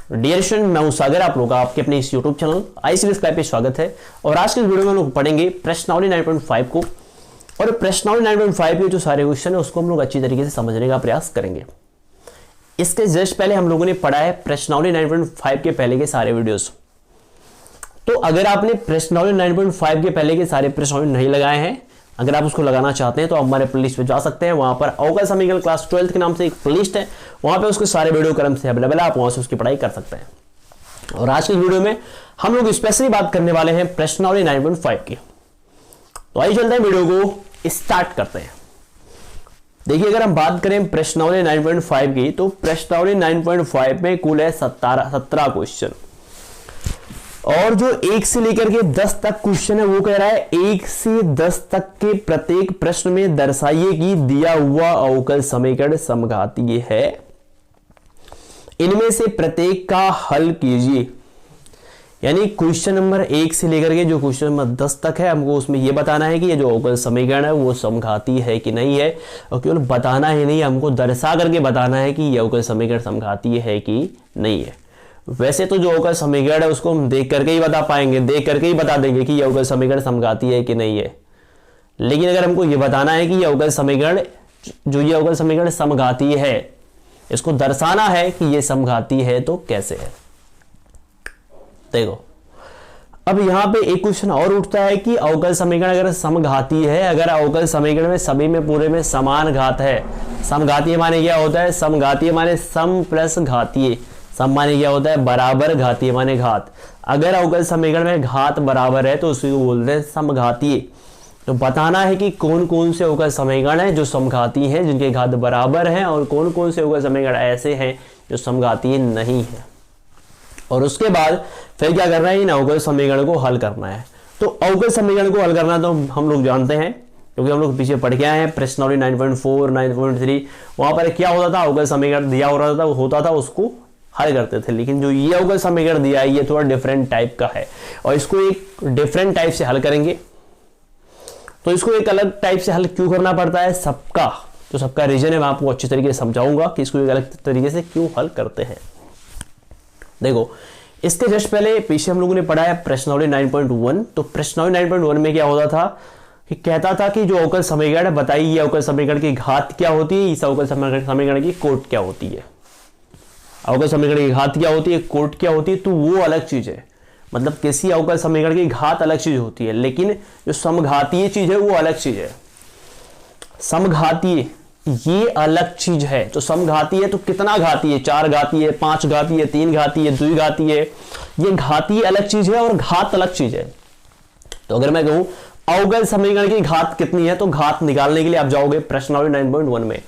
Dear student, मैं हूं सागर, आप लोग का आपके अपने इस यूट्यूब चैनल आईसीएस क्लास पे स्वागत है। और आज के इस वीडियो में हम लोग पढ़ेंगे प्रश्नावली 9.5 को। और प्रश्नावली 9.5 के जो सारे क्वेश्चन है उसको हम लोग अच्छी तरीके से समझने का प्रयास करेंगे। इसके जस्ट पहले हम लोगों ने पढ़ा है प्रश्नावली 9.5 के पहले के सारे वीडियोस। तो अगर आपने प्रश्नावली 9.5 के पहले के सारे प्रश्नावली नहीं लगाए हैं, अगर आप उसको लगाना चाहते हैं तो आप हमारे प्लेलिस्ट पे जा सकते हैं। वहां पर अवकल समीकरण क्लास 12 के नाम से एक प्लेलिस्ट है, वहां पे उसके सारे वीडियो क्रम से अवेलेबल है, आप वहां से उसकी पढ़ाई कर सकते हैं। और आज के वीडियो में हम लोग स्पेशली बात करने वाले हैं प्रश्नावली 9.5 की। तो आइए चलते हैं, वीडियो को स्टार्ट करते हैं। देखिए, अगर हम बात करें प्रश्नावली 9.5 की, तो प्रश्नावली 9.5 में कुल है 17 क्वेश्चन। और जो 1 से लेकर के 10 तक क्वेश्चन है वो कह रहा है 1 से 10 तक के प्रत्येक प्रश्न में दर्शाइए कि दिया हुआ अवकल समीकरण समघातीय है, इनमें से प्रत्येक का हल कीजिए। यानी क्वेश्चन नंबर 1 से लेकर के जो क्वेश्चन नंबर 10 तक है, हमको उसमें यह बताना है कि ये जो अवकल समीकरण है वो समघातीय है कि नहीं है। और केवल बताना ही नहीं, हमको दर्शा करके बताना है कि ये अवकल समीकरण समघातीय है कि नहीं है। वैसे तो जो अवकल समीकरण है उसको हम देख करके ही बता पाएंगे, देख करके ही बता देंगे कि ये अवकल समीकरण समघातीय है कि नहीं है। लेकिन अगर हमको ये बताना है कि ये अवकल समीकरण समघातीय है, इसको दर्शाना है कि ये समघातीय है, तो कैसे है। देखो, अब यहां पे एक क्वेश्चन और उठता है कि अवकल समीकरण अगर समघातीय है, अगर अवकल समीकरण में सभी में पूरे में समान घात है। समघातीय माने क्या होता है? समघातीय माने सम प्लस घातीय। सम माने क्या होता है? बराबर, घातीय माने घात। अगर अवकल समीकरण में घात बराबर है तो उसी को बोलते हैं समघातीय। तो बताना है कि कौन कौन से अवकल समीकरण है जो समघातीय हैं, जिनके घात बराबर हैं, और कौन कौन से अवकल समीकरण ऐसे हैं जो समघातीय नहीं है। और उसके बाद फिर क्या करना है? इन अवकल समीकरण को हल करना है। तो अवकल समीकरण को हल करना तो हम लोग जानते हैं, क्योंकि हम लोग पीछे पढ़ के आए हैं प्रश्नावली 9.4, 9.3। वहां पर क्या होता था? अवकल समीकरण दिया होता था, उसको हल करते थे। लेकिन जो ये अवकल समीकरण दिया है ये थोड़ा डिफरेंट टाइप का है, और इसको एक डिफरेंट टाइप से हल करेंगे। तो इसको एक अलग टाइप से हल क्यों करना पड़ता है? सबका रीजन है, मैं आपको अच्छी तरीके से समझाऊंगा कि इसको एक अलग तरीके से क्यों हल करते हैं। देखो, इसके जस्ट पहले पीछे हम लोगों ने पढ़ा है प्रश्नावली 9.1। तो प्रश्नावली 9.1 में क्या होता था कि कहता था कि जो अवकल समीकरण है, बताइए ये अवकल समीकरण की घात क्या होती है, इस अवकल समीकरण की कोट क्या होती है। अवकल समीकरण की घात क्या होती है, कोट क्या होती है, तो वो अलग चीज है। मतलब किसी अवकल समीकरण की घात अलग चीज होती है, लेकिन जो समघातीय चीज है वो अलग चीज है। समघातीय ये अलग चीज है। तो समघातीय है तो कितना घातीय है? 4 घातीय है, 5 घातीय है, 3 घातीय है, 2 घातीय है। ये घातीय अलग चीज है और घात अलग चीज है। तो अगर मैं कहूं अवकल समीकरण की घात कितनी है, तो घात निकालने के लिए आप जाओगे प्रश्नावली 9.1 में।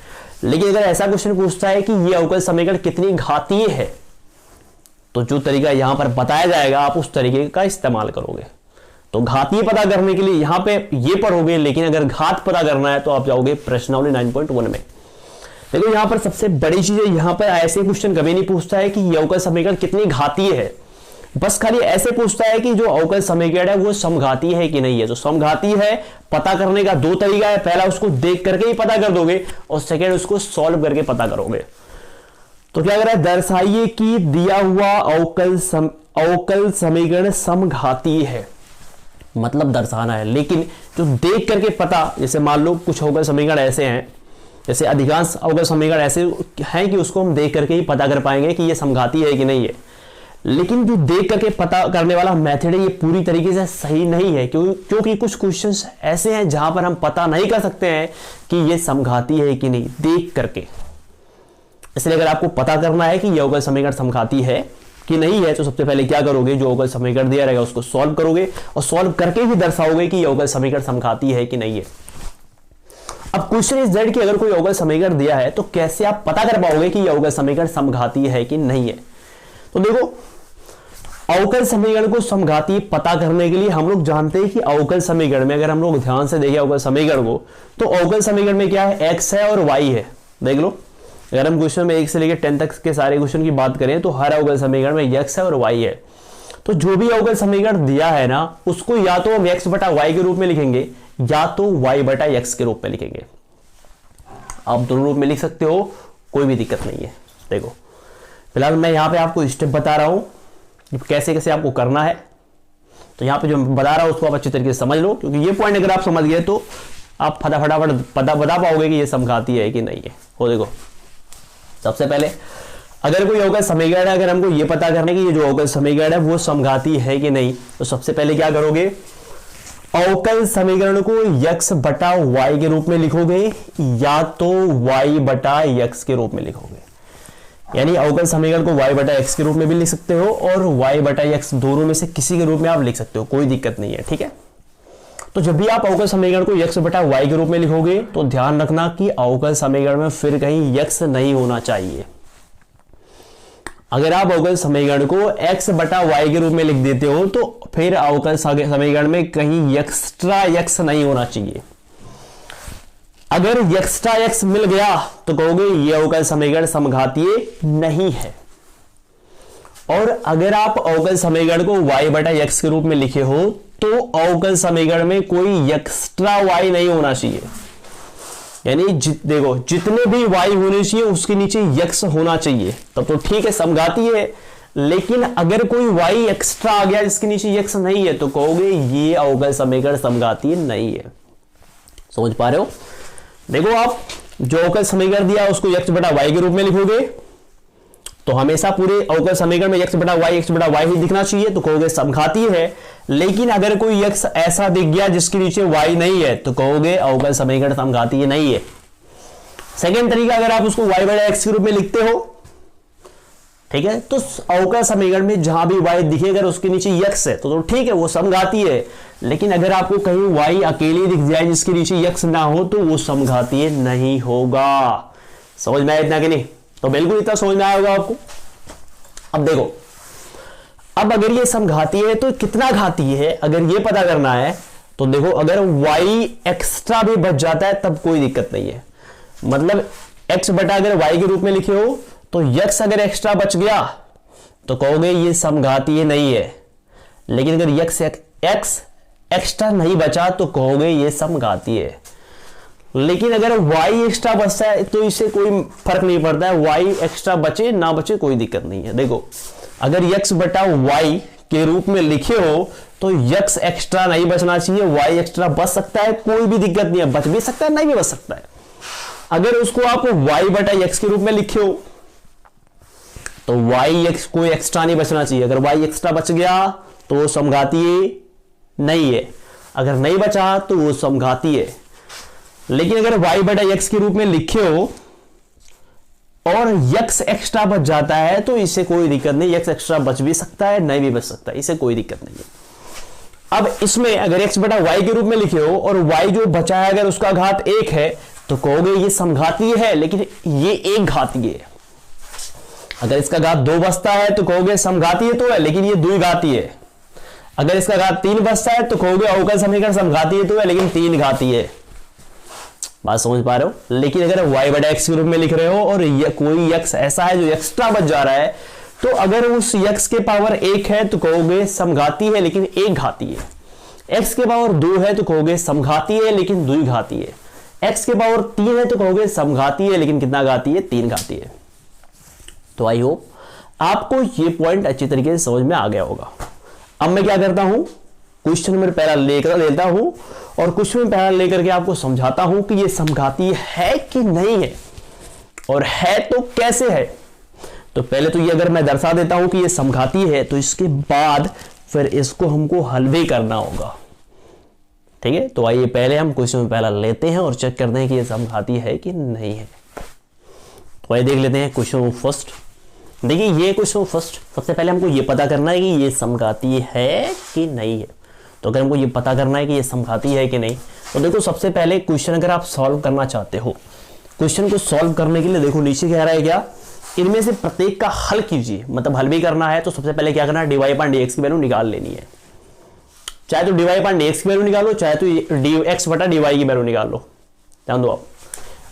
लेकिन अगर ऐसा क्वेश्चन पूछता है कि ये अवकल समीकरण कितनी घातीय है, तो जो तरीका यहां पर बताया जाएगा आप उस तरीके का इस्तेमाल करोगे। तो घातीय पता करने के लिए यहां पे ये पढ़ोगे, लेकिन अगर घात पता करना है तो आप जाओगे प्रश्नावली 9.1 में। देखो, यहां पर सबसे बड़ी चीज है, यहां पर ऐसे क्वेश्चन कभी नहीं पूछता है कि ये अवकल समीकरण कितनी घातीय है। बस खाली ऐसे पूछता है कि जो अवकल समीकरण है वो समघातीय है कि नहीं है। तो समघातीय है पता करने का 2 तरीका है। पहला, उसको देख करके ही पता कर दोगे, और सेकेंड, उसको सॉल्व करके पता करोगे। तो क्या कर रहा है? दर्शाइए कि दिया हुआ अवकल समीकरण समघातीय है, मतलब दर्शाना है। लेकिन जो देख करके पता, जैसे मान लो कुछ अवकल समीकरण ऐसे हैं, जैसे अधिकांश अवकल समीकरण ऐसे हैं कि उसको हम देख करके ही पता कर पाएंगे कि ये समघातीय है कि नहीं है। लेकिन जो देख करके पता करने वाला मेथड है ये पूरी तरीके से सही नहीं है, क्योंकि कुछ क्वेश्चंस ऐसे हैं जहां पर हम पता नहीं कर सकते हैं कि ये समघातीय है कि नहीं देख करके। इसलिए अगर आपको पता करना है कि ये अवकल समीकरण समघातीय है कि नहीं है, तो सबसे पहले क्या करोगे? जो अवकल समीकरण दिया रहेगा उसको सॉल्व करोगे, और सॉल्व करके ही दर्शाओगे कि ये अवकल समीकरण समघातीय है कि नहीं है। अब क्वेश्चन इज दैट कि अगर कोई अवकल समीकरण दिया है तो कैसे आप पता कर पाओगे कि ये अवकल समीकरण समघातीय है कि नहीं है। तो देखो, अवकल समीकरण को समघातीय पता करने के लिए हम लोग जानते हैं कि अवकल समीकरण में, अगर हम लोग ध्यान से देखें अवकल समीकरण को, तो अवकल समीकरण में क्या है? x है और y है। देख लो, अगर हम क्वेश्चन में 1 से लेकर 10 तक के सारे क्वेश्चन की बात करें तो हर अवकल समीकरण में x है और y है। तो जो भी अवकल समीकरण दिया है ना, उसको या तो हम x बटा y के रूप में लिखेंगे, या तो y बटा x के रूप में लिखेंगे। आप दोनों रूप में लिख सकते हो, कोई भी दिक्कत नहीं है। देखो, फिलहाल मैं यहाँ पे आपको स्टेप बता रहा हूँ कैसे कैसे आपको करना है। तो यहाँ पे जो बता रहा हूँ उसको आप अच्छी तरीके से समझ लो, क्योंकि ये पॉइंट अगर आप समझ गए तो आप फटाफट बता पाओगे कि ये समघाती है कि नहीं है। हो देखो, सबसे पहले अगर कोई अवकल समीकरण है, अगर हमको ये पता करना है कि ये जो अवकल समीकरण है वो समघाती है कि नहीं, तो सबसे पहले क्या करोगे, अवकल समीकरण को x बटा y के रूप में लिखोगे या तो y बटा x के रूप में लिखोगे। यानी अवकल समीकरण को y बटा x के रूप में भी लिख सकते हो और y बटा x दोनों में से किसी के रूप में आप लिख सकते हो, कोई दिक्कत नहीं है, ठीक है। तो जब भी आप अवकल समीकरण को x बटा y के रूप में लिखोगे तो ध्यान रखना कि अवकल समीकरण में फिर कहीं x नहीं होना चाहिए। अगर आप अवकल समीकरण को x बटा y के रूप में लिख देते हो तो फिर अवकल समीकरण में कहीं एक्स्ट्रा x नहीं होना चाहिए। अगर एक्स्ट्रा x मिल गया तो कहोगे ये अवकल समीकरण समघातीय नहीं है। और अगर आप अवकल समीकरण को y बटा x के रूप में लिखे हो तो अवकल समीकरण में कोई एक्स्ट्रा y नहीं होना चाहिए। यानी देखो जितने भी y होने चाहिए उसके नीचे x होना चाहिए, तब तो ठीक है समघाती है। लेकिन अगर कोई y एक्स्ट्रा आ गया जिसके नीचे x नहीं है तो कहोगे ये अवकल समीकरण समघाती नहीं है। समझ पा रहे हो? देखो आप जो अवकल समीकरण दिया उसको x बटा y के रूप में लिखोगे तो हमेशा पूरे अवकल समीकरण में x बटा y ही दिखना चाहिए, तो कहोगे समघाती है। लेकिन अगर कोई x ऐसा दिख गया जिसके नीचे y नहीं है तो कहोगे अवकल समीकरण समघातीय नहीं है। सेकेंड तरीका, अगर आप उसको y बटा x के रूप में लिखते हो, ठीक है, तो अवकल समीकरण में जहां भी y दिखे अगर उसके नीचे x है तो ठीक है वो समघातीय है। लेकिन अगर आपको कहीं y अकेले दिख जाए जिसके नीचे x ना हो तो वो समघातीय नहीं होगा। समझ में आया इतना कि नहीं? तो बिल्कुल इतना समझ में आया होगा आपको। अब देखो, अब अगर ये समघातीय है तो कितना घातीय है अगर ये पता करना है तो देखो अगर y एक्स्ट्रा भी बच जाता है तब कोई दिक्कत नहीं है। मतलब x बटा अगर y के रूप में लिखे हो तो x अगर एक्स्ट्रा बच गया तो कहोगे ये समघातीय नहीं है। लेकिन अगर x एक्स्ट्रा नहीं बचा तो कहोगे ये समघातीय है। लेकिन अगर y एक्स्ट्रा बचता है तो इससे कोई फर्क नहीं पड़ता है, y एक्स्ट्रा बचे ना बचे कोई दिक्कत नहीं है। देखो अगर x बटा y के रूप में लिखे हो तो x एक्स्ट्रा नहीं बचना चाहिए, y एक्स्ट्रा बच सकता है, कोई भी दिक्कत नहीं है, बच भी सकता है नहीं भी बच सकता है। अगर उसको आप y बटा x के रूप में लिखे हो तो y कोई एक्स्ट्रा नहीं बचना चाहिए। अगर y एक्स्ट्रा बच गया तो वो समघातीय नहीं है, अगर नहीं बचा तो वो समघातीय है। लेकिन अगर y बटा x के रूप में लिखे हो और x एक्स्ट्रा बच जाता है तो इससे कोई दिक्कत नहीं, x एक्स्ट्रा बच भी सकता है नहीं भी बच सकता है, इससे कोई दिक्कत नहीं है। अब इसमें अगर x बटा y के रूप में लिखे हो और y जो बचा है अगर उसका घात 1 है तो कहोगे ये समघातीय है, लेकिन ये एक घातीय है। अगर इसका घात 2 बचता है तो कहोगे समघातीय तो है लेकिन ये द्विघातीय है। अगर इसका घात 3 बचता है तो कहोगे अवकल समीकरण समघातीय तो है लेकिन 3 घातीय है। बात समझ पा रहे हो? लेकिन अगर y बटा x के रूप में लिख रहे हो और कोई x ऐसा है जो एक्स्ट्रा बच जा रहा है तो अगर उस x के पावर 1 है तो कहोगे समघातीय है लेकिन एक घातीय है। x के पावर 2 है तो कहोगे समघातीय है लेकिन द्विघातीय है। x के पावर 3 है तो कहोगे समघातीय है लेकिन कितना घातीय है? 3 घातीय है। तो आई होप आपको ये पॉइंट अच्छी तरीके से समझ में आ गया होगा। अब मैं क्या करता हूं, क्वेश्चन नंबर पहला लेकर लेता हूं और क्वेश्चन पहला लेकर के आपको समझाता हूं कि ये समघातीय है कि नहीं है, और है तो कैसे है। तो पहले तो ये अगर मैं दर्शा देता हूं कि ये समघातीय है तो इसके बाद फिर इसको हमको हल भी करना होगा। ठीक है, तो आइए पहले हम क्वेश्चन पहला लेते हैं और चेक करते हैं कि ये समघातीय है कि नहीं है। तो आइए देख लेते हैं क्वेश्चन फर्स्ट। देखिए ये क्वेश्चन फर्स्ट, सबसे पहले हमको ये पता करना है कि ये समघातीय है कि नहीं है। तो अगर हमको ये पता करना है कि ये समघातीय है कि नहीं तो देखो सबसे पहले क्वेश्चन अगर आप सॉल्व करना चाहते हो, क्वेश्चन को सॉल्व करने के लिए देखो नीचे कह रहा है क्या, इनमें से प्रत्येक का हल कीजिए। मतलब हल भी करना है तो सबसे पहले क्या करना है, dy अपॉन dx की वैल्यू निकाल लेनी है। चाहे तो dy अपॉन dx की वैल्यू निकालो, चाहे तो dx बटा dy की वैल्यू निकाल लो। ध्यान दो,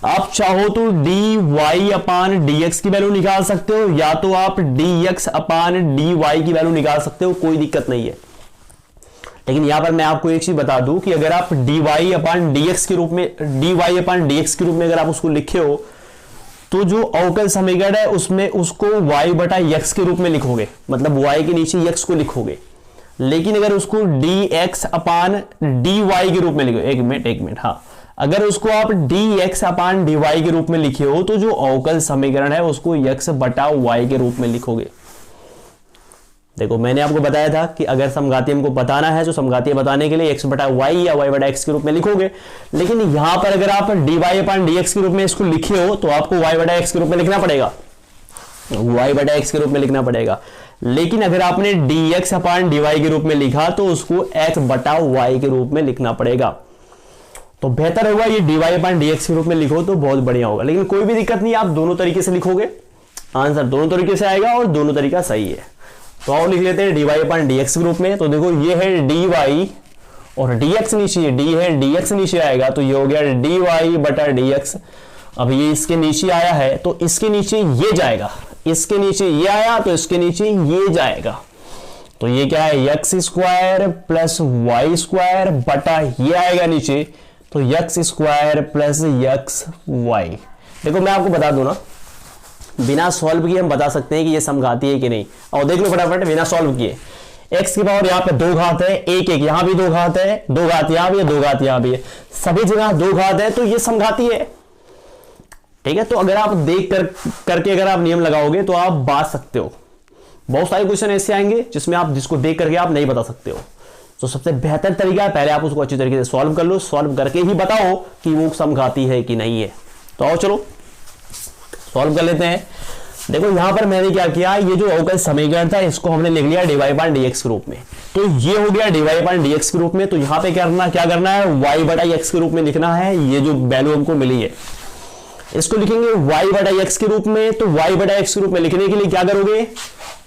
आप चाहो तो dy अपॉन dx की वैल्यू निकाल सकते हो या तो आप dx अपॉन dy की वैल्यू निकाल सकते हो, कोई दिक्कत नहीं है। लेकिन यहां पर मैं आपको एक चीज बता दूं कि अगर आप dy अपॉन dx के रूप में अगर आप उसको लिखे हो तो जो अवकल समीकरण है उसमें उसको y बटा x के रूप में लिखोगे, मतलब y के नीचे x को लिखोगे। लेकिन अगर उसको dx अपान dy के रूप में लिखो, एक मिनट, हाँ, अगर उसको आप dx अपान dy के रूप में लिखे हो तो जो अवकल समीकरण है उसको x बटा y के रूप में लिखोगे। देखो मैंने आपको बताया था कि अगर समघाती हमको बताना है तो समघाती बताने के लिए x बटा y या y बटा x के रूप में लिखोगे। लेकिन यहां पर अगर आप dy अपान dx के रूप में इसको लिखे हो तो आपको y बटा x के रूप में लिखना पड़ेगा, y बटा x के रूप में लिखना पड़ेगा। लेकिन अगर आपने dx अपान dy के रूप में लिखा तो उसको x बटा y के रूप में लिखना पड़ेगा। तो बेहतर होगा ये dy अपान dx के रूप में लिखो तो बहुत बढ़िया होगा। लेकिन कोई भी दिक्कत नहीं, आप दोनों तरीके से लिखोगे, आंसर दोनों तरीके से आएगा और दोनों तरीका सही है। तो आओ लिख लेते हैं dy अपान dx के रूप में। तो देखो ये है dy और dx नीचे है, d है dx नीचे आएगा तो ये हो गया dy बटा dx। अब ये इसके नीचे आया है तो इसके नीचे ये जाएगा, इसके नीचे ये आया तो इसके नीचे ये जाएगा। तो ये क्या है x square plus Y square बटा ये आएगा नीचे तो x square plus x y। देखो मैं आपको बता दूं ना, बिना सॉल्व किए हम बता सकते हैं कि ये समघाती है कि नहीं। और देख लो फटाफट बिना सॉल्व किए, x की पावर यहाँ पे 2 घात है, एक यहाँ भी 2 घात है, 2 घात यहाँ भी है, 2 घात यहाँ भी है, सभी जगह 2 घात है तो ये समघाती है। ठीक है, तो अगर आप देख करके अगर आप नियम लगाओगे तो आप बात सकते हो। बहुत सारे क्वेश्चन ऐसे आएंगे जिसमें आप जिसको देख करके आप नहीं बता सकते हो। तो सबसे बेहतर तरीका है पहले आप उसको अच्छी तरीके से सॉल्व कर लो, सॉल्व करके ही बताओ कि वो समघाती है कि नहीं है। तो आओ चलो सॉल्व कर लेते हैं। देखो यहां पर मैंने क्या किया, ये जो अवकल समीकरण था इसको हमने लिख लिया dy अपान dx के रूप में। तो ये हो गया dy अपान dx के रूप में। तो यहां पे क्या करना है, y बटा x के रूप में लिखना है। ये जो वैल्यू हमको मिली है इसको लिखेंगे y बटा x के रूप में। तो y बटा x के रूप में लिखने के लिए क्या करोगे,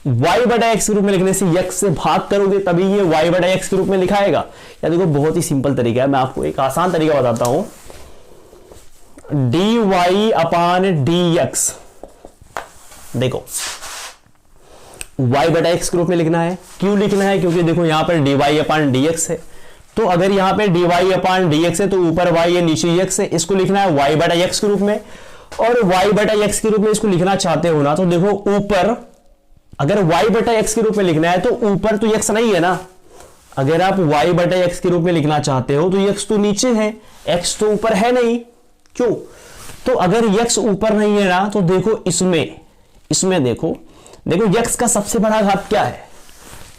y बटा x के रूप में लिखने से x से भाग करोगे तभी ये y बटा x के रूप में लिखाएगा। या देखो बहुत ही सिंपल तरीका है, मैं आपको एक आसान तरीका बताता हूं। dy अपान dx, देखो y बटा x के रूप में लिखना है। क्यों लिखना है, क्योंकि देखो यहां पर dy अपान dx है। तो अगर यहां पे dy अपान dx है तो ऊपर y है नीचे x है, इसको लिखना है y बटा x के रूप में। और y बटा x के रूप में इसको लिखना चाहते हो ना तो देखो ऊपर अगर y बटा x के रूप में लिखना है तो ऊपर तो x नहीं है ना। अगर आप y बटा x के रूप में लिखना चाहते हो तो x तो नीचे है, x तो ऊपर है नहीं। क्यों, तो अगर x ऊपर नहीं है ना तो देखो इसमें देखो x का सबसे बड़ा घात क्या है,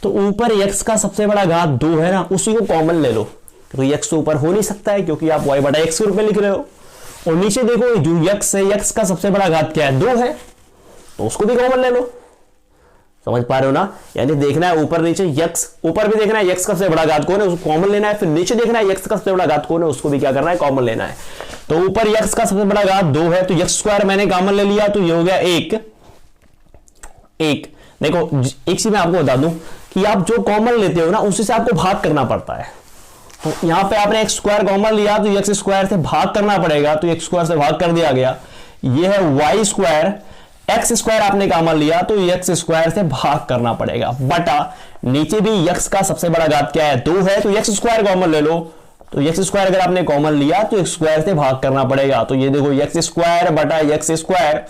तो ऊपर x का सबसे बड़ा घात 2 है ना, उसी को कॉमन ले लो। तो x तो ऊपर हो नहीं सकता है क्योंकि आप y बटा x के रूप में लिख रहे हो। और नीचे देखो जो x है, x का सबसे बड़ा घात क्या है, 2 है, तो उसको भी कॉमन ले लो। समझ पा रहे हो ना, यानी देखना है ऊपर नीचे, x ऊपर भी देखना है x का सबसे बड़ा घात कौन है उसको कॉमन लेना है, फिर नीचे देखना है x का सबसे बड़ा घात कौन है उसको भी क्या करना है, कॉमन लेना है। तो ऊपर x का सबसे बड़ा घात 2 है तो x स्क्वायर मैंने कॉमन ले लिया तो ये हो गया 1। देखो एक चीज मैं आपको बता दूं कि आप जो कॉमन लेते हो ना उसी से आपको भाग करना पड़ता है। तो यहां पे आपने x स्क्वायर कॉमन लिया तो x स्क्वायर से भाग करना पड़ेगा, तो x स्क्वायर से भाग कर दिया गया। ये है y स्क्वायर, x स्क्वायर आपने कॉमन लिया तो x स्क्वायर से भाग करना पड़ेगा बटा नीचे भी x का सबसे बड़ा घात क्या है, 2 है, तो x स्क्वायर कॉमन ले लो। तो x स्क्वायर अगर आपने कॉमन लिया तो x स्क्वायर से भाग करना पड़ेगा। तो ये देखो x स्क्वायर बटा x स्क्वायर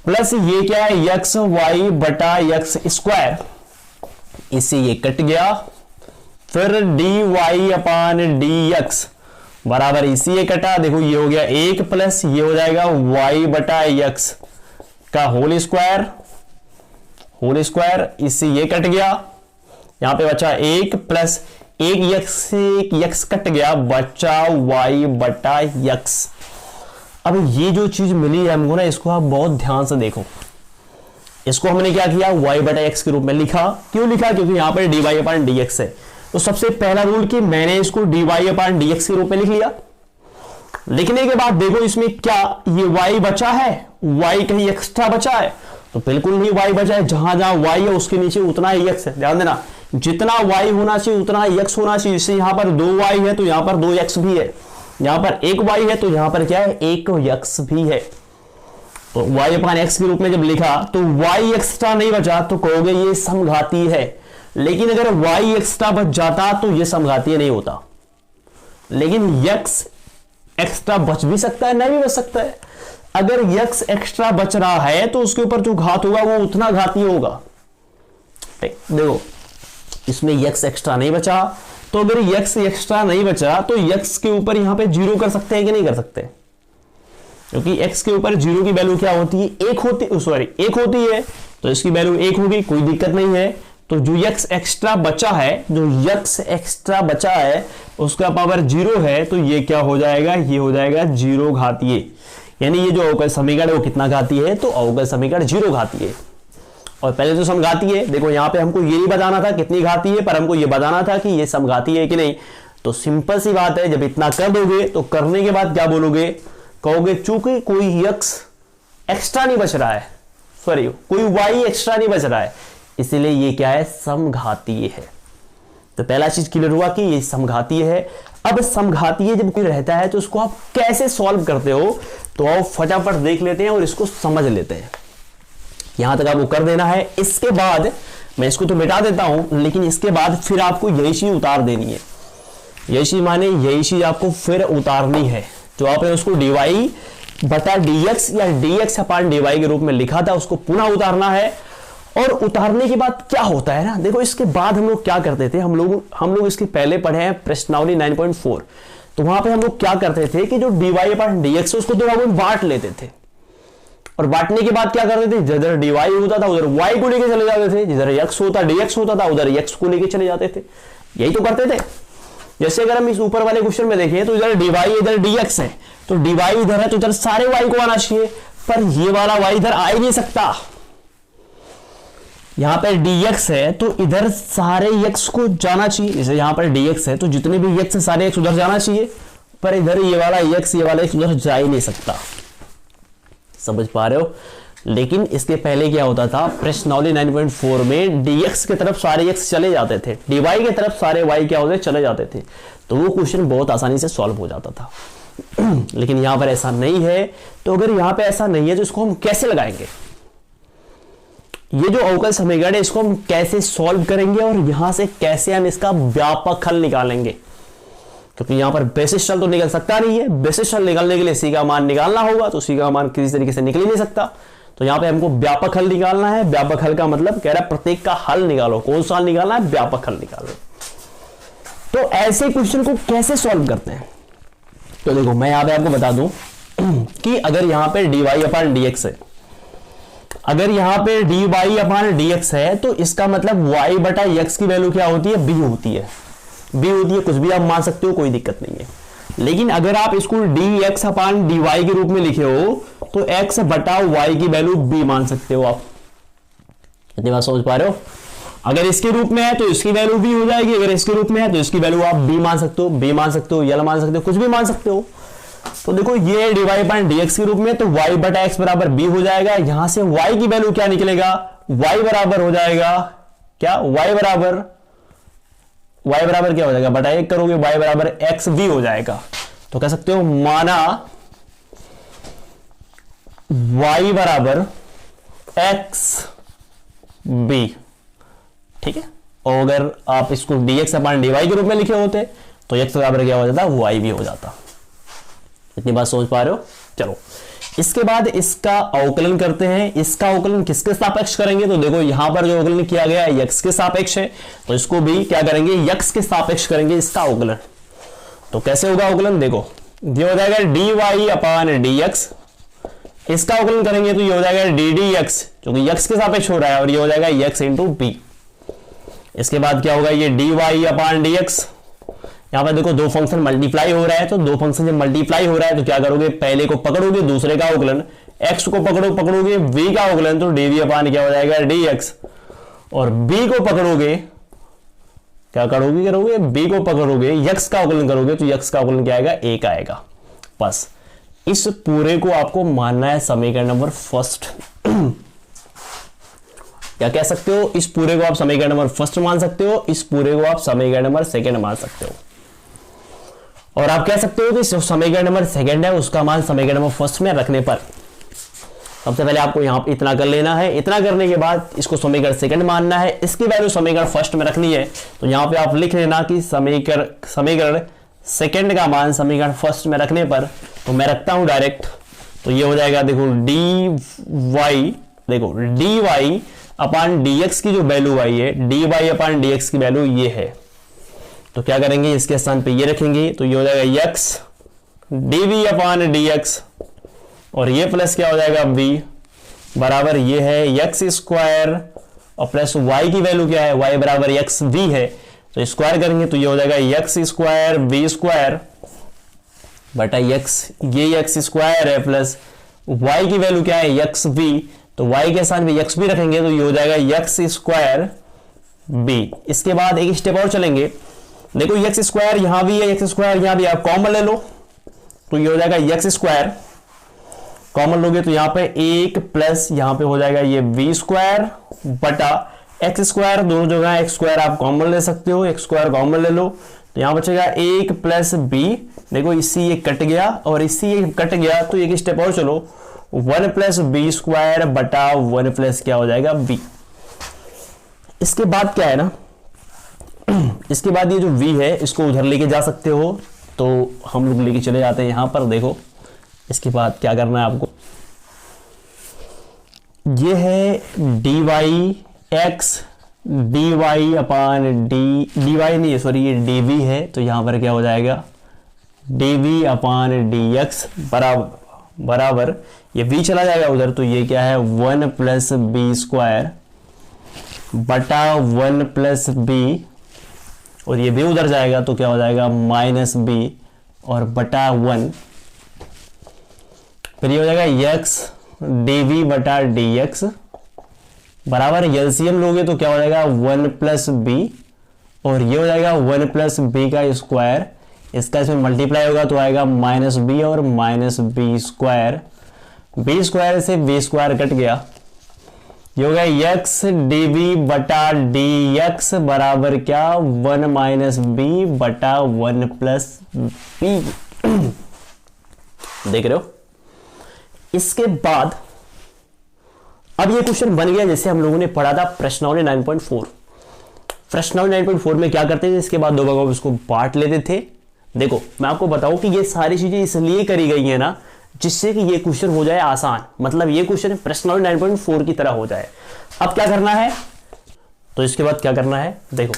प्लस ये क्या है x y बटा x स्क्वायर, इससे ये कट गया। फिर dy अपान dx बराबर इसी ये कटा, देखो ये हो गया 1 प्लस ये हो जाएगा y बटा x का होल स्क्वायर, इससे ये कट गया। यहां पे बचा 1 प्लस 1 x से 1 x कट गया, बचा y बटा x। अब ये जो चीज मिली है हमको ना, इसको आप बहुत ध्यान से देखो। इसको हमने क्या किया, y बटा x के रूप में लिखा। क्यों लिखा, क्योंकि यहां पर dy अपान dx है। तो सबसे पहला रूल कि मैंने इसको dy अपान dx के रूप में लिख लिया। लिखने के बाद देखो इसमें क्या ये y बचा है, y कहीं एक्स्ट्रा बचा है, तो बिल्कुल नहीं y बचा है। जहां जहां y है उसके नीचे उतना ही x है। ध्यान देना, जितना y होना चाहिए उतना ही x होना चाहिए। जैसे यहां पर 2y है तो यहां पर 2x भी है, यहां पर 1y है तो यहां पर क्या है, 1x भी है। तो y अपान x के रूप में जब लिखा तो y एक्स्ट्रा नहीं बचा तो कहोगे ये समघाती है। लेकिन अगर y एक्स्ट्रा बच जाता तो ये समघाती नहीं होता। लेकिन x एक्स्ट्रा बच भी सकता है, नहीं भी बच सकता है। अगर यक्स एक्स्ट्रा बच रहा है तो उसके ऊपर जो घात होगा वो उतना घातीय होगा। देखो इसमें यक्स एक्स्ट्रा नहीं बचा, तो अगर यक्स एक्स्ट्रा नहीं बचा तो यक्स के ऊपर यहां पे जीरो कर सकते हैं कि नहीं कर सकते? क्योंकि एक्स के ऊपर जीरो की वैल्यू क्या होती है? एक होती है, तो इसकी वैल्यू एक होगी, कोई दिक्कत नहीं है। तो जो यक्स एक्स्ट्रा बचा है उसका पावर जीरो है, तो ये क्या हो जाएगा? ये हो जाएगा जीरो घातीय। यानी ये जो अवकल समीकरण है वो कितना घातीय है? तो अवकल समीकरण जीरो घातीय है। और पहले जो समघातीय है, देखो यहां पे हमको ये नहीं बताना था कितनी घातीय है, पर हमको ये बताना था कि ये समघातीय है कि नहीं। तो सिंपल सी बात है, जब इतना कर दोगे तो करने के बाद क्या बोलोगे? कहोगे चूंकि कोई यक्स एक्स्ट्रा नहीं बच रहा है, सॉरी कोई वाई एक्स्ट्रा नहीं बच रहा है, इसलिए ये क्या है? समघातीय है। तो पहला चीज क्लियर हुआ कि ये समघातीय है। अब समघातीय जब कोई रहता है तो उसको आप कैसे सॉल्व करते हो, तो आप फटाफट देख लेते हैं और इसको समझ लेते हैं। यहां तक आपको कर देना है। इसके बाद मैं इसको तो मिटा देता हूं, लेकिन इसके बाद फिर आपको यही चीज उतार देनी है। यही चीज माने यही चीज आपको फिर उतारनी है। जो आपने उसको डी बटा dx या dx अपान dy के रूप में लिखा था, उसको पुनः उतारना है। और उतारने के बाद क्या होता है ना, देखो इसके बाद हम लोग क्या करते थे, हम लोग इसके पहले पढ़े हैं प्रश्नावली 9.4। तो वहां पे हम लोग क्या करते थे कि जो dy अपान dx है उसको दो भागों में बांट लेते थे, और बांटने के बाद क्या करते थे, जिधर dy होता था उधर y को लेके चले जाते थे, जिधर x होता dx होता था उधर x को लेके चले जाते थे। यही तो करते थे। जैसे अगर हम इस ऊपर वाले क्वेश्चन में देखें तो इधर dy इधर dx है, तो dy इधर है तो इधर सारे y को आना चाहिए, पर ये वाला y इधर आ ही नहीं सकता। यहां पर dx है तो इधर सारे x को जाना चाहिए, जैसे यहां पर dx है तो जितने भी x है सारे x उधर जाना चाहिए, पर इधर ये वाला x उधर जा ही नहीं सकता। समझ पा रहे हो? लेकिन इसके पहले क्या होता था, प्रश्नावली 9.4 में dx की तरफ सारे x चले जाते थे, dy की तरफ सारे y क्या होते चले जाते थे, तो वो क्वेश्चन बहुत आसानी से सॉल्व हो जाता था। लेकिन यहां पर ऐसा नहीं है। तो अगर यहां पे ऐसा नहीं है तो इसको हम कैसे लगाएंगे? ये जो अवकल समीकरण है इसको हम कैसे सॉल्व करेंगे और यहां से कैसे हम इसका व्यापक हल निकालेंगे? क्योंकि यहां पर बेसिस चल तो निकल सकता नहीं है, बेसिस चल निकालने के लिए सी का मान निकालना होगा, तो सी का मान किसी तरीके से निकल ही नहीं सकता। तो यहां पे हमको व्यापक हल निकालना है। व्यापक हल का मतलब कह रहा है प्रत्येक का हल निकालो। कौन सा हल निकालना है? व्यापक हल निकालो। तो ऐसे क्वेश्चन को कैसे सॉल्व करते हैं? तो देखो मैं यहां पे आपको बता दूं कि अगर यहां पे dy अपान dx है, अगर यहां पे dy अपान dx है तो इसका मतलब y बटा x की वैल्यू क्या होती है? b होती है। कुछ भी आप मान सकते हो, कोई दिक्कत नहीं है। लेकिन अगर आप इसको dx अपान dy के रूप में लिखे हो तो x बटा y की वैल्यू b मान सकते हो आप। इतनी बात समझ पा रहे हो? अगर इसके रूप में है तो इसकी वैल्यू b हो जाएगी, अगर इसके रूप में है तो इसकी वैल्यू आप b मान सकते हो, यल मान सकते हो, कुछ भी मान सकते हो। तो देखो ये dy अपान dx के रूप में, तो y बटा x बराबर b हो जाएगा। यहां से y की वैल्यू क्या निकलेगा? y बराबर हो जाएगा क्या? y बराबर क्या हो जाएगा? बटा 1 करोगे y बराबर एक्स बी हो जाएगा। तो कह सकते हो माना y बराबर एक्स बी, ठीक है। और अगर आप इसको dx अपान dy के रूप में लिखे होते तो x बराबर क्या हो जाता? y भी हो जाता। इतनी बात समझ पा रहे हो? चलो इसके बाद इसका अवकलन करते हैं। इसका अवकलन किसके सापेक्ष करेंगे? तो देखो यहां पर जो अवकलन किया गया है x के सापेक्ष है, तो इसको भी क्या करेंगे? x के सापेक्ष करेंगे इसका अवकलन। तो कैसे होगा अवकलन? देखो ये हो जाएगा dy अपान dx, इसका अवकलन करेंगे तो ये हो जाएगा ddx, जो कि x के सापेक्ष हो रहा है, और ये हो जाएगा x इंटू b। इसके बाद क्या होगा? ये dy अपान dx, यहां पर देखो दो फंक्शन मल्टीप्लाई हो रहा है, तो दो फंक्शन जब मल्टीप्लाई हो रहा है तो क्या करोगे? पहले को पकड़ोगे, दूसरे का अवकलन, x को पकड़ोगे v का अवकलन, तो dv अपान क्या हो जाएगा? dx, और b को पकड़ोगे, क्या करोगे? b को पकड़ोगे, x का अवकलन करोगे, तो x का अवकलन क्या आएगा? 1 आएगा। बस इस पूरे को आपको मानना है समीकरण नंबर फर्स्ट। क्या कह सकते हो? इस पूरे को आप समीकरण नंबर फर्स्ट मान सकते हो, इस पूरे को आप समीकरण नंबर सेकंड मान सकते हो, और आप कह सकते हो कि समीकरण नंबर सेकंड है उसका मान समीकरण नंबर फर्स्ट में रखने पर। सबसे पहले आपको यहां पे इतना कर लेना है। इतना करने के बाद इसको समीकरण सेकंड मानना है, इसकी वैल्यू समीकरण फर्स्ट में रखनी है। तो यहां पे आप लिख लेना कि समीकरण सेकंड का मान समीकरण फर्स्ट में रखने पर, तो मैं रखता हूं डायरेक्ट तो ये हो जाएगा देखो डी वाई, देखो D Y upon D x की जो वैल्यू आई है, D Y upon D x की वैल्यू ये है, तो क्या करेंगे इसके स्थान पे ये रखेंगे, तो ये हो जाएगा x D V upon D x, और ये प्लस क्या हो जाएगा वी बराबर ये है एक्स स्क्वायर और प्लस वाई की वैल्यू क्या है, वाई बराबर एक्स वी है, तो स्क्वायर करेंगे तो ये हो जाएगा एक्स स्क्वायर वी स्क्वायर बटा एक्स, ये एक्स स्क्वायर है प्लस वाई की वैल्यू क्या है एक्स वी, तो वाई के स्थान पे एक्स भी रखेंगे तो ये हो जाएगा एक्स स्क्वायर बी। इसके बाद एक स्टेप और चलेंगे, देखो एक्स स्क्वायर यहां भी है, एक्स स्क्वायर यहां भी, आप कॉमन ले लो तो ये हो जाएगा एक्स स्क्वायर, कॉमन लोगे तो यहां पे एक प्लस यहां पे हो जाएगा ये वी स्क्वायर बटा एक्स स्क्वायर, दोनों जगह एक्स स्क्वायर आप कॉमन ले सकते हो, एक्स स्क्वायर कॉमन ले लो तो यहां बचेगा एक प्लस बी, देखो इससे ये कट गया और इससे ये कट गया, तो एक स्टेप और चलो, वन प्लस बी स्क्वायर बटा वन प्लस क्या हो जाएगा बी। इसके बाद क्या है ना, इसके बाद ये जो v है इसको उधर लेके जा सकते हो, तो हम लोग लेके चले जाते हैं यहां पर, देखो इसके बाद क्या करना है आपको, ये है D Y X D Y upon D Y नहीं है सॉरी, ये डी वी है, तो यहां पर क्या हो जाएगा D V upon D X बराबर ये v चला जाएगा उधर, तो ये क्या है वन प्लस बी स्क्वायर बटा वन प्लस बी, और ये भी उधर जाएगा तो क्या हो जाएगा माइनस बी और बटा वन, फिर ये हो जाएगा एक्स डी वी बटा डी एक्स बराबर एलसीएम लोगे तो क्या हो जाएगा वन प्लस बी, और ये हो जाएगा वन प्लस बी का स्क्वायर, इसका इसमें मल्टीप्लाई होगा तो आएगा माइनस बी और minus B square, B square से बी स्क्वायर कट गया, ये हो गया एक्स डी वी बटा डी एक्स बराबर क्या वन माइनस बी बटा वन प्लस बी। देख रहे हो, इसके बाद अब ये क्वेश्चन बन गया जैसे हम लोगों ने पढ़ा था प्रश्नावली 9.4। प्रश्नावली 9.4 में क्या करते थे, इसके बाद दो भागों में इसको बांट लेते थे। देखो मैं आपको बताऊं कि ये सारी चीजें इसलिए करी गई है ना जिससे कि ये क्वेश्चन हो जाए आसान, मतलब ये क्वेश्चन प्रश्नावली 9.4 की तरह हो जाए। अब क्या करना है, तो इसके बाद क्या करना है, देखो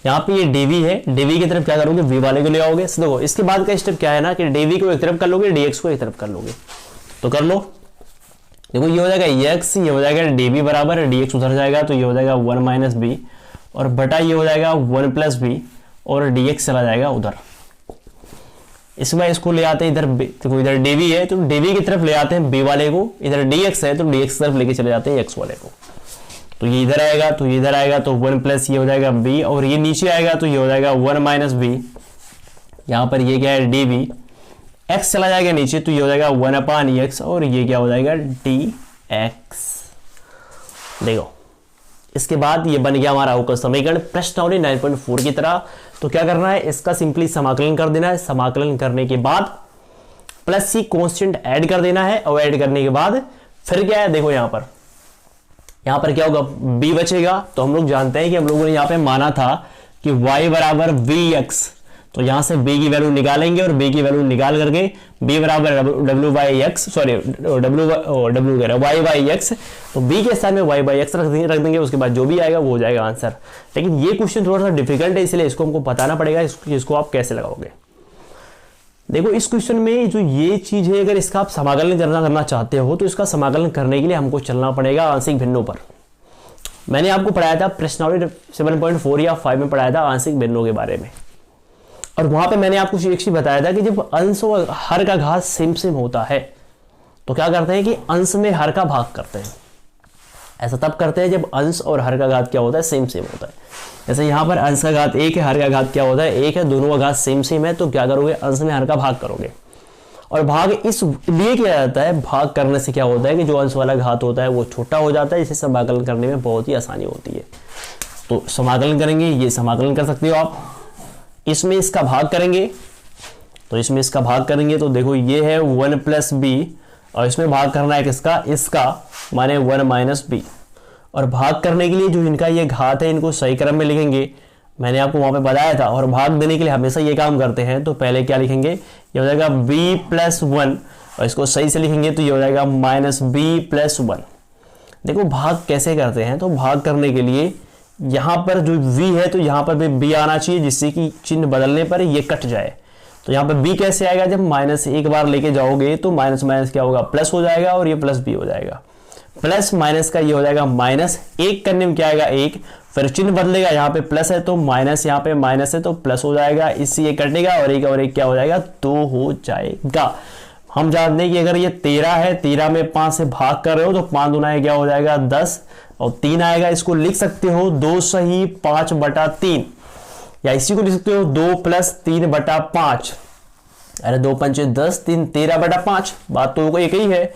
यहाँ पे ये dv है, dv की तरफ क्या करोगे v वाले को ले आओगे। देखो इसके बाद का स्टेप क्या है ना कि dv को एक तरफ कर लोगे, dx को एक तरफ कर लोगे, तो कर लो। देखो ये हो जाएगा x, ये हो जाएगा dv बराबर dx उधर जाएगा तो ये हो जाएगा वन माइनस बी, और बटा ये हो जाएगा वन प्लस बी, और dx चला जाएगा उधर। इसके बाद इसको ले आते हैं इधर, देखो इधर dv है तो dv की तरफ ले आते हैं b वाले को, इधर dx है तो dx की तरफ लेके चले जाते हैं x वाले को, तो ये इधर आएगा तो ये इधर आएगा तो वन प्लस ये हो जाएगा b, और ये नीचे आएगा तो ये हो जाएगा वन माइनस बी, यहाँ पर ये क्या है dv, x चला जाएगा नीचे तो ये हो जाएगा वन अपान एक्स, और ये क्या हो जाएगा dx। देखो इसके बाद ये बन गया हमारा अवकल समीकरण प्रश्नावली 9.4 की तरह। तो क्या करना है, इसका सिंपली समाकलन कर देना है, समाकलन करने के बाद प्लस सी कांस्टेंट ऐड कर देना है, और ऐड करने के बाद फिर क्या है, देखो यहाँ पर क्या होगा, b बचेगा। तो हम लोग जानते हैं कि हम लोगों ने यहाँ पे माना था कि y बराबर vx, तो यहां से b की वैल्यू निकालेंगे और b की वैल्यू निकाल करके b बराबर w by x, sorry w कह रहा है y बाई एक्स, तो b के स्थान में y बाई एक्स रख देंगे, उसके बाद जो भी आएगा वो हो जाएगा आंसर। लेकिन ये क्वेश्चन थोड़ा सा डिफिकल्ट है, इसलिए इसको हमको बताना पड़ेगा इसको आप कैसे लगाओगे। देखो इस क्वेश्चन में जो ये चीज है, अगर इसका आप समाकलन करना चाहते हो तो इसका समाकलन करने के लिए हमको चलना पड़ेगा आंशिक भिन्नों पर। मैंने आपको पढ़ाया था प्रश्नावली 7.4 या 5 में पढ़ाया था आंशिक भिन्नों के बारे में, और वहां पे मैंने आपको एक चीज बताया था कि जब अंश और हर का घात सेम सेम होता है तो क्या करते हैं कि अंश में हर का भाग करते हैं। ऐसा तब करते हैं जब अंश और हर का घात क्या होता है, सेम सेम होता है। जैसे यहाँ पर अंश का घात 1 है, हर का घात क्या होता है 1 है, दोनों का घात सेम सेम है, तो क्या करोगे अंश में हर का भाग करोगे। और भाग इसलिए किया जाता है, भाग करने से क्या होता है कि जो अंश वाला घात होता है वो छोटा हो जाता है, जिससे समाकलन करने में बहुत ही आसानी होती है। तो समाकलन करेंगे, ये समाकलन कर सकते हो आप, इसमें इसका भाग करेंगे, तो इसमें इसका भाग करेंगे तो देखो ये है वन प्लस बी, और इसमें भाग करना है किसका, इसका, माने वन माइनस बी। और भाग करने के लिए जो इनका ये घात है इनको सही क्रम में लिखेंगे, मैंने आपको वहां पे बताया था। और भाग देने के लिए हमेशा ये काम करते हैं, तो पहले क्या लिखेंगे, ये हो जाएगा b प्लस वन और इसको सही से लिखेंगे तो ये हो जाएगा माइनस बी प्लस 1। देखो भाग कैसे करते हैं, तो भाग करने के लिए यहाँ पर जो v है तो यहाँ पर भी b आना चाहिए, जिससे कि चिन्ह बदलने पर ये कट जाए। तो यहाँ पर b कैसे आएगा, जब माइनस एक बार लेके जाओगे तो माइनस माइनस क्या होगा, प्लस हो जाएगा, और ये प्लस b हो जाएगा। प्लस माइनस का ये हो जाएगा माइनस, एक करने में क्या आएगा, एक, फिर चिन्ह बदलेगा, यहाँ पे प्लस है तो माइनस, यहाँ पे माइनस है तो प्लस हो जाएगा, इससे ये कटेगा और एक क्या हो जाएगा, 2 हो जाएगा। हम जानते हैं कि अगर ये 13 है, 13 में 5 से भाग कर रहे हो तो 5 दूना क्या हो जाएगा 10, और 3 आएगा। इसको लिख सकते हो 2 सही 5/3, या इसी को लिख सकते हो 2 + 3/5। अरे 2 पंचे 10, 3 13/5, बात तो एक ही है।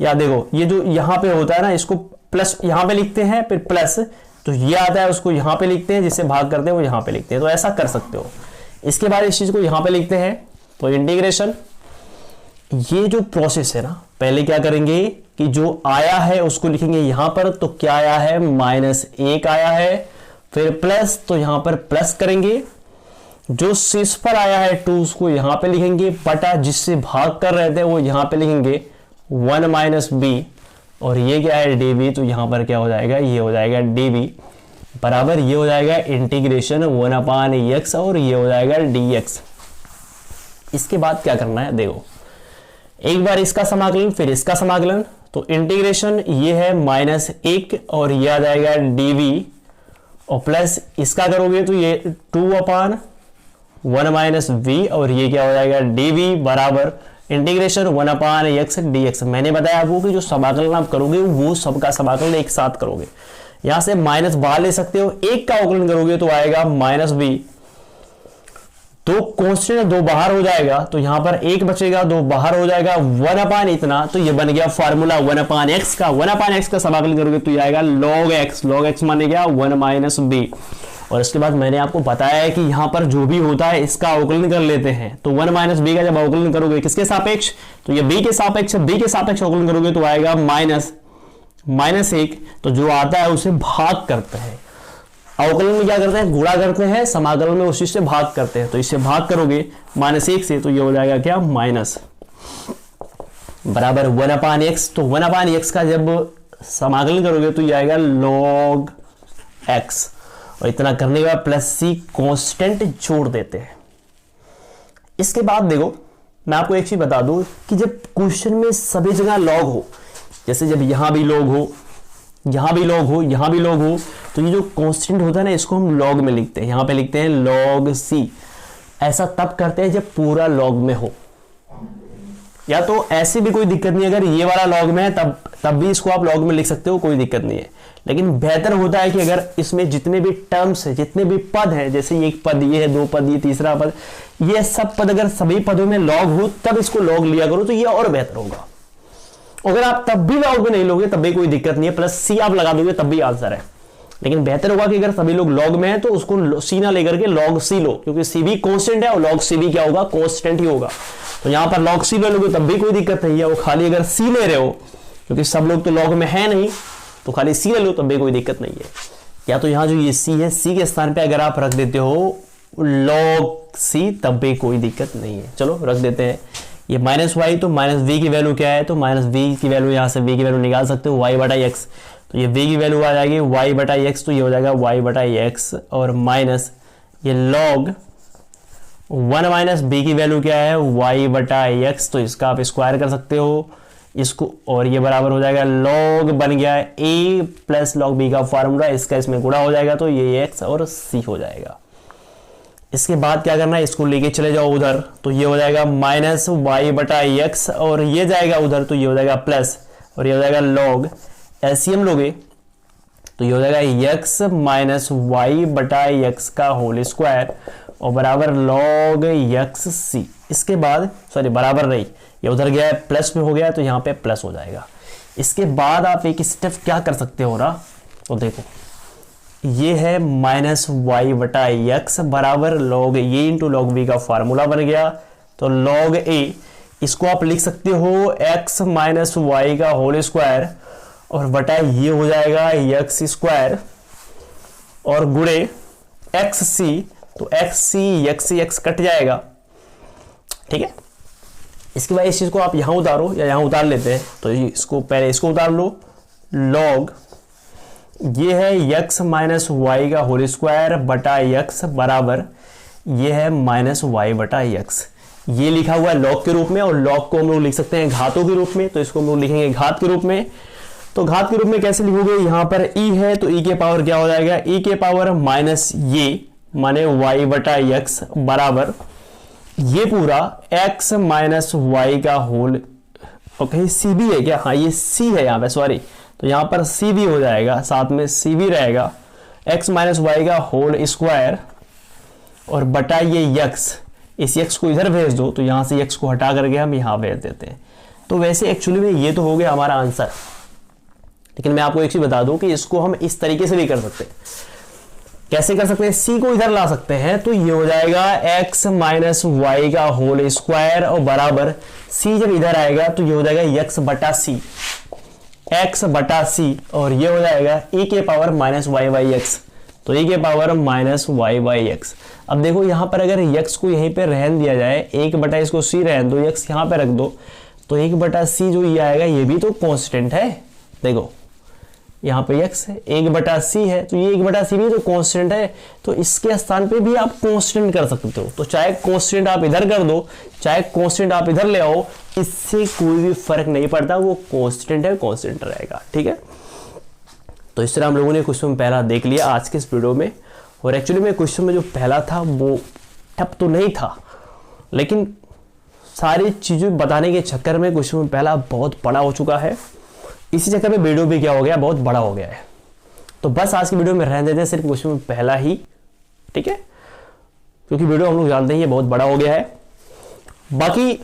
या देखो ये जो यहाँ पे होता है ना, इसको प्लस यहाँ पे लिखते हैं, फिर प्लस, तो ये आता है उसको यहाँ पे लिखते हैं, जिससे भाग करते हैं वो यहाँ पे लिखते हैं, तो ऐसा कर सकते हो। इसके बाद इस चीज को यहाँ पे लिखते हैं, तो इंटीग्रेशन, ये जो प्रोसेस है ना, पहले क्या करेंगे कि जो आया है उसको लिखेंगे यहाँ पर, तो क्या आया है, -1 आया है, फिर प्लस, तो यहाँ पर प्लस करेंगे, जो शीर्ष पर आया है 2 उसको यहाँ पे लिखेंगे, बटा जिससे भाग कर रहे थे वो यहाँ पे लिखेंगे 1 - b, और ये क्या है dv, तो यहाँ पर क्या हो जाएगा, ये हो जाएगा dv बराबर, ये हो जाएगा इंटीग्रेशन 1/x, और ये हो जाएगा dx। इसके बाद क्या करना है, देखो एक बार इसका समाकलन फिर इसका समाकलन, तो इंटीग्रेशन ये है -1 और ये आ जाएगा dv, और प्लस इसका करोगे तो ये 2/1 - v, और ये क्या हो जाएगा dv बराबर इंटीग्रेशन 1/x dx। मैंने बताया आपको कि जो समाकलन आप करोगे वो सबका समाकलन एक साथ करोगे, यहां से माइनस बाहर ले सकते हो, एक का अवकलन करोगे तो आएगा -b, 2 कांस्टेंट 2 बाहर हो जाएगा, तो यहां पर 1 बचेगा, 2 बाहर हो जाएगा, 1/ इतना, तो ये बन गया फार्मूला 1/x का। 1/x का समाकलन करोगे तो ये आएगा log x, log x माने क्या 1 - b। और इसके बाद मैंने आपको बताया है कि यहां पर जो भी होता है इसका अवकलन कर लेते हैं, तो 1 - b का जब अवकलन करोगे किसके सापेक्ष, तो ये b के सापेक्ष, b के सापेक्ष अवकलन करोगे तो आएगा -1, तो जो आता है उसे भाग करते हैं। अवकलन में क्या करते हैं, गुणा करते हैं, समाकलन में उसी से भाग करते हैं, तो इससे भाग करोगे -1 से, तो ये हो जाएगा क्या, माइनस बराबर 1/x, तो 1/x का जब समाकलन करोगे तो ये आएगा log x, और इतना करने के बाद प्लस c कांस्टेंट जोड़ देते हैं। इसके बाद देखो मैं आपको एक चीज बता दूं कि जब क्वेश्चन में सभी जगह log हो, जैसे जब यहां भी log हो, यहां भी log हो, यहां भी log हो, तो ये जो कांस्टेंट होता है ना इसको हम log में लिखते हैं, यहां पे लिखते हैं log c। ऐसा तब करते हैं जब पूरा log में हो, या तो ऐसी भी कोई दिक्कत नहीं, अगर ये वाला log में है तब भी इसको आप log में लिख सकते हो, कोई दिक्कत नहीं है। लेकिन बेहतर होता है कि अगर इसमें जितने भी टर्म्स है, जितने भी पद हैं, जैसे एक पद ये है, 2 पद ये, तीसरा पद, ये सब पद अगर सभी पदों में log हो तब इसको log लिया करो, तो ये और बेहतर होगा। अगर आप तब भी log में नहीं लोगे तब भी कोई दिक्कत नहीं है, प्लस c आप लगा दोगे तब भी आंसर है। लेकिन बेहतर होगा कि अगर सभी लोग log में है तो उसको c ना लेकर के log c लो, क्योंकि c भी कांस्टेंट है और log c भी क्या होगा, कांस्टेंट ही होगा। तो यहां पर log c ले लोगे तब भी कोई दिक्कत नहीं है, वो खाली अगर c ले रहे हो, क्योंकि सब लोग तो log में है नहीं, तो खाली c ले लो तब भी कोई दिक्कत नहीं है। या तो यहां जो ये c है, c के स्थान पे अगर आप रख देते हो log c तब भी कोई दिक्कत नहीं है। चलो रख देते हैं, ये -y, तो -v की वैल्यू क्या है, तो -v की वैल्यू यहां से v की वैल्यू निकाल सकते हो y/x, तो ये v की वैल्यू आ जाएगी y/x, तो ये हो जाएगा y/x, और माइनस ये log 1 - b की वैल्यू क्या है y/x, तो इसका आप स्क्वायर कर सकते हो इसको, और ये बराबर हो जाएगा log बन गया है a + log b का फार्मूला, इसका इसमें गुणा हो जाएगा, तो ये x और c हो जाएगा। इसके बाद क्या करना है, इसको लेके चले जाओ उधर, तो ये हो जाएगा -y/x, और ये जाएगा उधर, तो ये हो जाएगा प्लस, और ये हो जाएगा log, एलसीएम लोगे तो ये हो जाएगा x - y/x का होल स्क्वायर, और बराबर log xc। इसके बाद सॉरी बराबर नहीं, ये उधर गया है प्लस में हो गया, तो यहाँ पे प्लस हो जाएगा। इसके बाद आप एक स्टेप क्या कर सकते हो ना, तो देखो ये है -y/x बराबर log a into log b का फार्मूला बन गया, तो log a इसको आप लिख सकते हो x - y का होल स्क्वायर, और बटा ये हो जाएगा x स्क्वायर, और गुणे xc, तो xc x कट जाएगा, ठीक है। इसके बाद इस चीज को आप यहां उतारो या यहां उतार लेते हैं, तो इसको पहले इसको उतार लो, लॉग ये है x माइनस वाई का होल स्क्वायर बटा x बराबर ये है माइनस वाई बटा x। ये लिखा हुआ है लॉग के रूप में, और लॉग को हम लोग लिख सकते हैं घातों के रूप में, तो इसको हम लोग लिखेंगे घात के रूप में। तो घात के रूप में कैसे लिखोगे, यहां पर e है तो e के पावर क्या हो जाएगा, e के पावर माइनस ये माने y बटा x बराबर ये पूरा x माइनस वाई का होल, और कहीं सी भी है क्या, हाँ ये c है यहाँ पे, सॉरी, तो यहाँ पर सी भी हो जाएगा, साथ में सी भी रहेगा, x माइनस वाई का होल स्क्वायर और बटा ये x, इस x को इधर भेज दो, तो यहाँ से x को हटा करके हम यहाँ भेज देते हैं। तो वैसे एक्चुअली में ये तो हो गया हमारा आंसर, लेकिन मैं आपको एक चीज बता दूं कि इसको हम इस तरीके से भी कर सकते हैं। कैसे कर सकते हैं, c को इधर ला सकते हैं, तो ये हो जाएगा x माइनस वाई का होल स्क्वायर और बराबर c जब इधर आएगा तो ये हो जाएगा x बटा c, x बटा c, और ये हो जाएगा e के power minus Y by X, तो e के power minus Y by X. अब देखो यहाँ पर अगर x को यहीं पे रहन दिया जाए, 1 बटा इसको c रहन दो, x यहाँ पे रख दो, तो 1 बटा c जो ये आएगा ये भी तो कांस्टेंट है। देखो यहाँ पे x 1 बटा c है, तो ये 1 बटा c भी तो कांस्टेंट है, तो इसके स्थान पे भी आप कांस्टेंट कर सकते हो। तो चाहे कांस्टेंट आप इधर कर दो, चाहे कांस्टेंट आप इधर ले आओ, इससे कोई भी फर्क नहीं पड़ता, वो कांस्टेंट है, कांस्टेंट रहेगा। ठीक है, तो इस तरह हम लोगों ने क्वेश्चन पहला देख लिया आज के इस वीडियो में। और एक्चुअली में क्वेश्चन में जो पहला था वो टफ तो नहीं था, लेकिन सारी चीज़ें बताने के चक्कर में क्वेश्चन में पहला बहुत बड़ा हो चुका है, इसी चक्कर में वीडियो भी क्या हो गया, बहुत बड़ा हो गया है। तो बस आज की वीडियो में रहने देते हैं सिर्फ क्वेश्चन में पहला ही, ठीक है, क्योंकि वीडियो हम लोग जानते हैं ये बहुत बड़ा हो गया है। बाकी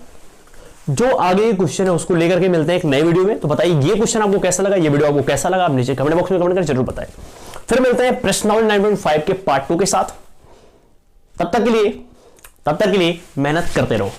जो आगे क्वेश्चन है उसको लेकर के मिलते हैं एक नए वीडियो में। तो बताइए ये क्वेश्चन आपको कैसा लगा, ये वीडियो आपको कैसा लगा, आप नीचे कमेंट बॉक्स में कमेंट कर जरूर बताएं। फिर मिलते हैं प्रश्न 9.5 के पार्ट 2 के साथ। तब तक के लिए मेहनत करते रहो।